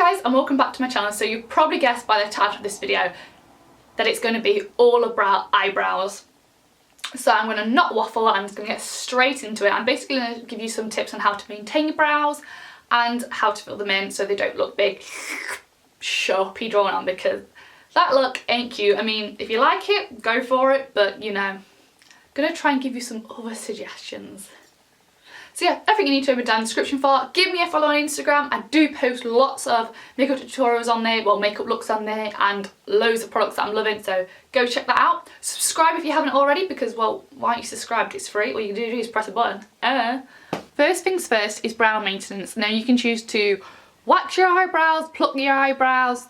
guys, and welcome back to my channel. So you've probably guessed by the title of this video that it's going to be all about eyebrows. So I'm going to not waffle, I'm just going to get straight into it. I'm basically going to give you some tips on how to maintain your brows and how to fill them in so they don't look big, sharpie drawn on, because that look ain't cute. I mean, if you like it, go for it, but you know, I'm going to try and give you some other suggestions. So yeah, everything you need to know down in the description for. Give me a follow on Instagram. I do post lots of makeup tutorials on there, well, makeup looks on there, and loads of products that I'm loving, so go check that out. Subscribe if you haven't already, because, well, why aren't you subscribed? It's free. All you can do is press a button. First things first is brow maintenance. Now you can choose to wax your eyebrows, pluck your eyebrows,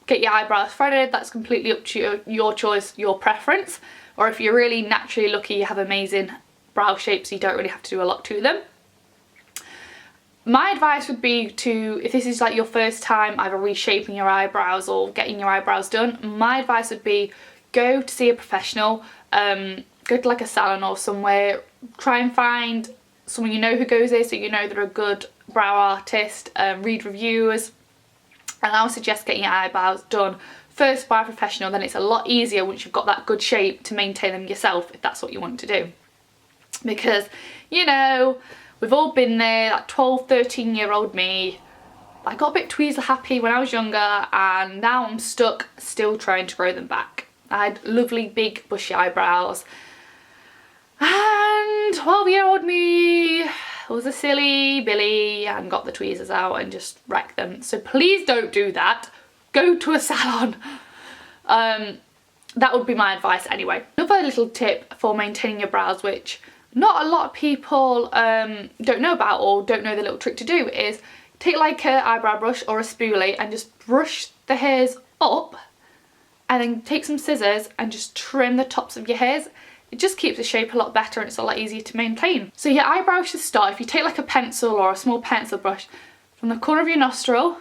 get your eyebrows threaded. That's completely up to your choice, your preference. Or if you're really naturally lucky, you have amazing brow shapes, so you don't really have to do a lot to them. My advice would be to, if this is like your first time either reshaping your eyebrows or getting your eyebrows done, my advice would be go to see a professional, go to like a salon or somewhere, try and find someone you know who goes there, so you know they're a good brow artist, read reviews, and I would suggest getting your eyebrows done first by a professional. Then it's a lot easier once you've got that good shape to maintain them yourself, if that's what you want to do. Because, you know, we've all been there, like 12, 13-year-old me. I got a bit tweezer happy when I was younger, and now I'm stuck still trying to grow them back. I had lovely big bushy eyebrows, and 12-year-old me was a silly Billy and got the tweezers out and just wrecked them. So please don't do that. Go to a salon. That would be my advice anyway. Another little tip for maintaining your brows, which not a lot of people don't know about or don't know the little trick to do, is take like an eyebrow brush or a spoolie and just brush the hairs up, and then take some scissors and just trim the tops of your hairs. It just keeps the shape a lot better and it's a lot easier to maintain. So your eyebrows should start, if you take like a pencil or a small pencil brush, from the corner of your nostril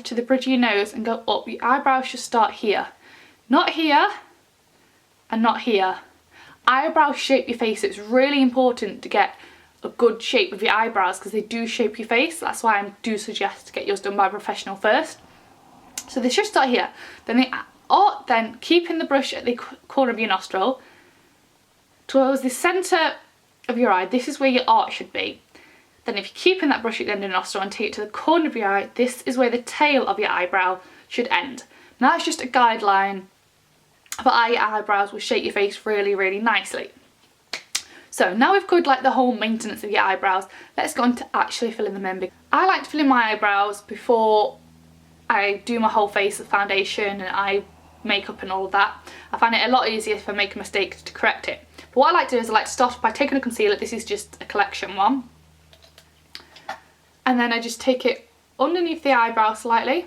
to the bridge of your nose and go up. Your eyebrows should start here. Not here and not here. Eyebrows shape your face. It's really important to get a good shape with your eyebrows because they do shape your face. That's why I do suggest to get yours done by a professional first. So they should start here. Then keeping the brush at the corner of your nostril towards the centre of your eye. This is where your arch should be. Then if you're keeping that brush at the end of the nostril and take it to the corner of your eye, this is where the tail of your eyebrow should end. Now that's just a guideline for how your eyebrows will shape your face really, really nicely. So now we've covered like the whole maintenance of your eyebrows, let's go on to actually filling them in. I like to fill in my eyebrows before I do my whole face with foundation and eye makeup and all of that. I find it a lot easier if I make a mistake to correct it. But what I like to do is I like to start off by taking a concealer. This is just a collection one. And then I just take it underneath the eyebrow slightly,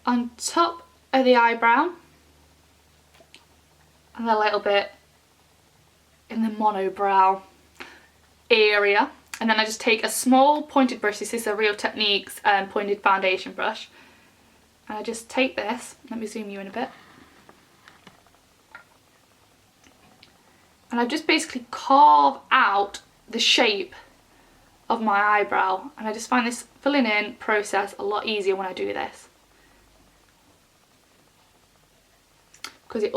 on top of the eyebrow, and a little bit in the monobrow area. And then I just take a small pointed brush. This is a Real Techniques pointed foundation brush. And I just take this, let me zoom you in a bit. And I just basically carve out the shape of my eyebrow. And I just find this filling in process a lot easier when I do this. Because it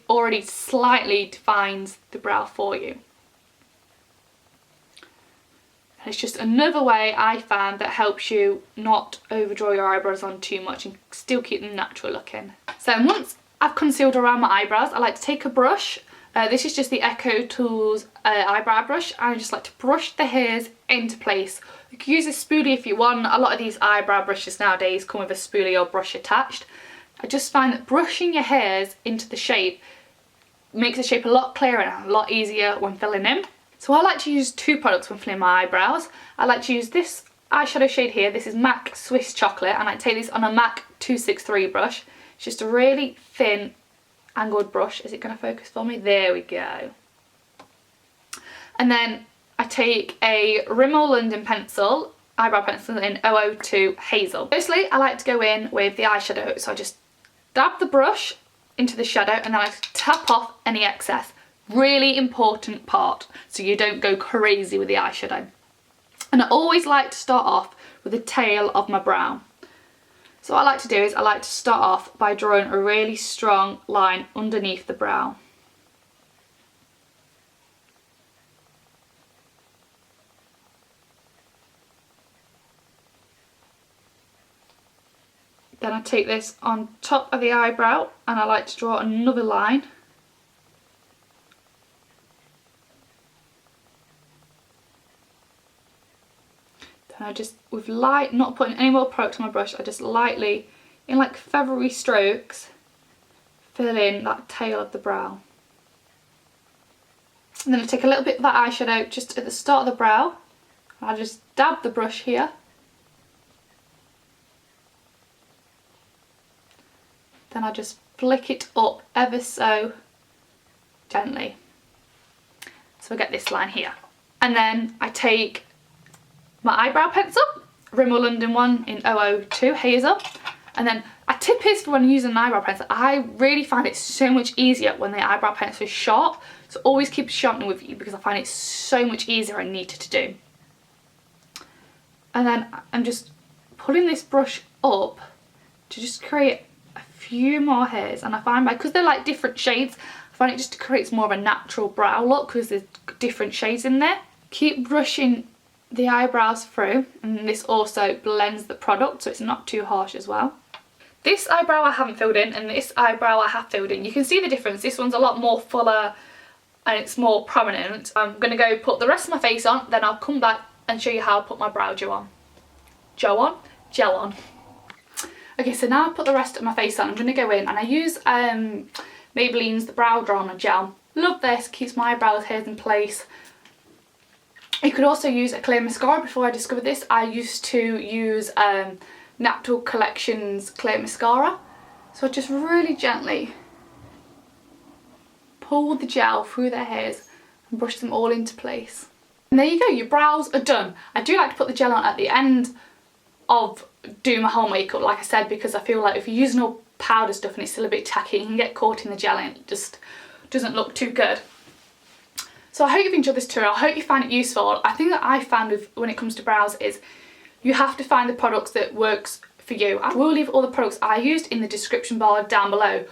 already slightly defines the brow for you. And it's just another way I found that helps you not overdraw your eyebrows on too much and still keep them natural looking. So once I've concealed around my eyebrows, I like to take a brush. This is just the Echo Tools eyebrow brush, and I just like to brush the hairs into place. You can use a spoolie if you want. A lot of these eyebrow brushes nowadays come with a spoolie or brush attached. I just find that brushing your hairs into the shape makes the shape a lot clearer and a lot easier when filling in. So I like to use two products when filling my eyebrows. I like to use this eyeshadow shade here. This is MAC Swiss Chocolate, and I take this on a MAC 263 brush. It's just a really thin angled brush. Is it going to focus for me? There we go. And then I take a Rimmel London pencil, eyebrow pencil in 002 Hazel. Firstly, I like to go in with the eyeshadow, so I just dab the brush into the shadow and then I tap off any excess. Really important part, so you don't go crazy with the eyeshadow. And I always like to start off with the tail of my brow. So what I like to do is I like to start off by drawing a really strong line underneath the brow. Then I take this on top of the eyebrow and I like to draw another line. Then I just, with light, not putting any more product on my brush, I just lightly, in like feathery strokes, fill in that tail of the brow. And then I take a little bit of that eyeshadow just at the start of the brow. I just dab the brush here. Then I just flick it up ever so gently. So I get this line here. And then I take my eyebrow pencil, Rimmel London one in 002 Hazel. And then a tip is when using an eyebrow pencil, I really find it so much easier when the eyebrow pencil is sharp. So always keep a sharpener with you because I find it so much easier and neater to do. And then I'm just pulling this brush up to just create a few more hairs. And I find because they're like different shades, I find it just creates more of a natural brow look because there's different shades in there. Keep brushing the eyebrows through, and this also blends the product so it's not too harsh as well. This eyebrow I haven't filled in and this eyebrow I have filled in. You can see the difference. This one's a lot more fuller and it's more prominent. I'm going to go put the rest of my face on, then I'll come back and show you how I put my brow gel on. Gel on. Okay, so now I put the rest of my face on. I'm going to go in and I use Maybelline's the Brow Drama Gel. Love this, keeps my eyebrows hairs in place. You could also use a clear mascara. Before I discovered this, I used to use Natural Collections clear mascara. So I just really gently pull the gel through their hairs and brush them all into place. And there you go, your brows are done. I do like to put the gel on at the end of doing my whole makeup, like I said, because I feel like if you're using all powder stuff and it's still a bit tacky, you can get caught in the gel and it just doesn't look too good. So I hope you've enjoyed this tutorial. I hope you find it useful. I think that I found when it comes to brows is you have to find the products that works for you. I will leave all the products I used in the description bar down below,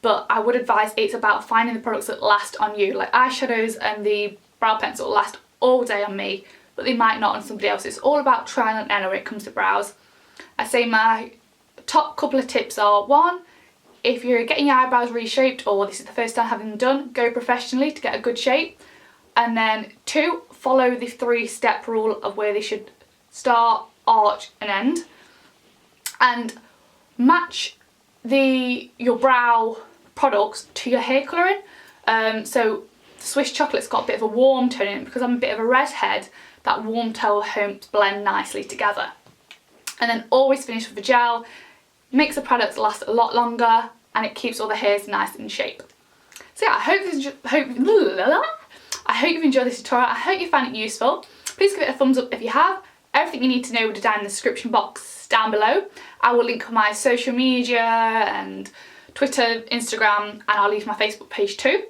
but I would advise it's about finding the products that last on you. Like eyeshadows and the brow pencil last all day on me, but they might not on somebody else. It's all about trial and error when it comes to brows. I say my top couple of tips are: one, if you're getting your eyebrows reshaped or this is the first time having them done, go professionally to get a good shape. And then two, follow the 3-step rule of where they should start, arch and end. And match your brow products to your hair colouring. So Swiss Chocolate's got a bit of a warm tone in it because I'm a bit of a redhead. That warm tone helps blend nicely together. And then always finish with a gel. Makes the products last a lot longer and it keeps all the hairs nice in shape. So yeah, I hope you've enjoyed this tutorial. I hope you found it useful. Please give it a thumbs up if you have. Everything you need to know will be down in the description box down below. I will link my social media and Twitter, Instagram, and I'll leave my Facebook page too.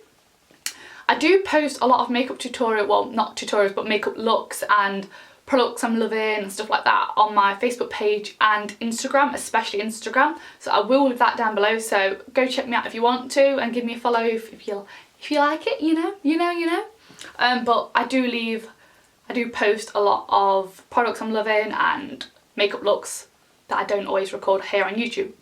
I do post a lot of makeup tutorials, well not tutorials, but makeup looks and products I'm loving and stuff like that on my Facebook page and Instagram, especially Instagram. So I will leave that down below, so go check me out if you want to and give me a follow if you like it, you know. But I do post a lot of products I'm loving and makeup looks that I don't always record here on YouTube.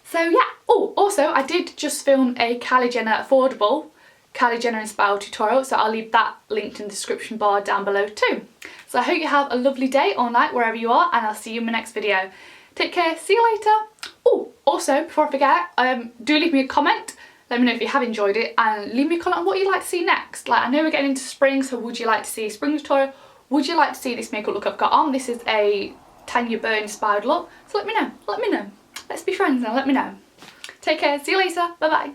So yeah, oh also I did just film a Kylie Jenner affordable Kylie Jenner inspired tutorial, so I'll leave that linked in the description bar down below too. So I hope you have a lovely day or night wherever you are, and I'll see you in my next video. Take care, see you later. Oh, also before I forget, do leave me a comment. Let me know if you have enjoyed it and leave me a comment on what you'd like to see next. Like, I know we're getting into spring, so would you like to see a spring tutorial? Would you like to see this makeup look I've got on? This is a Tanya Burr inspired look, so let me know. Let's be friends now, let me know. Take care, see you later, bye bye.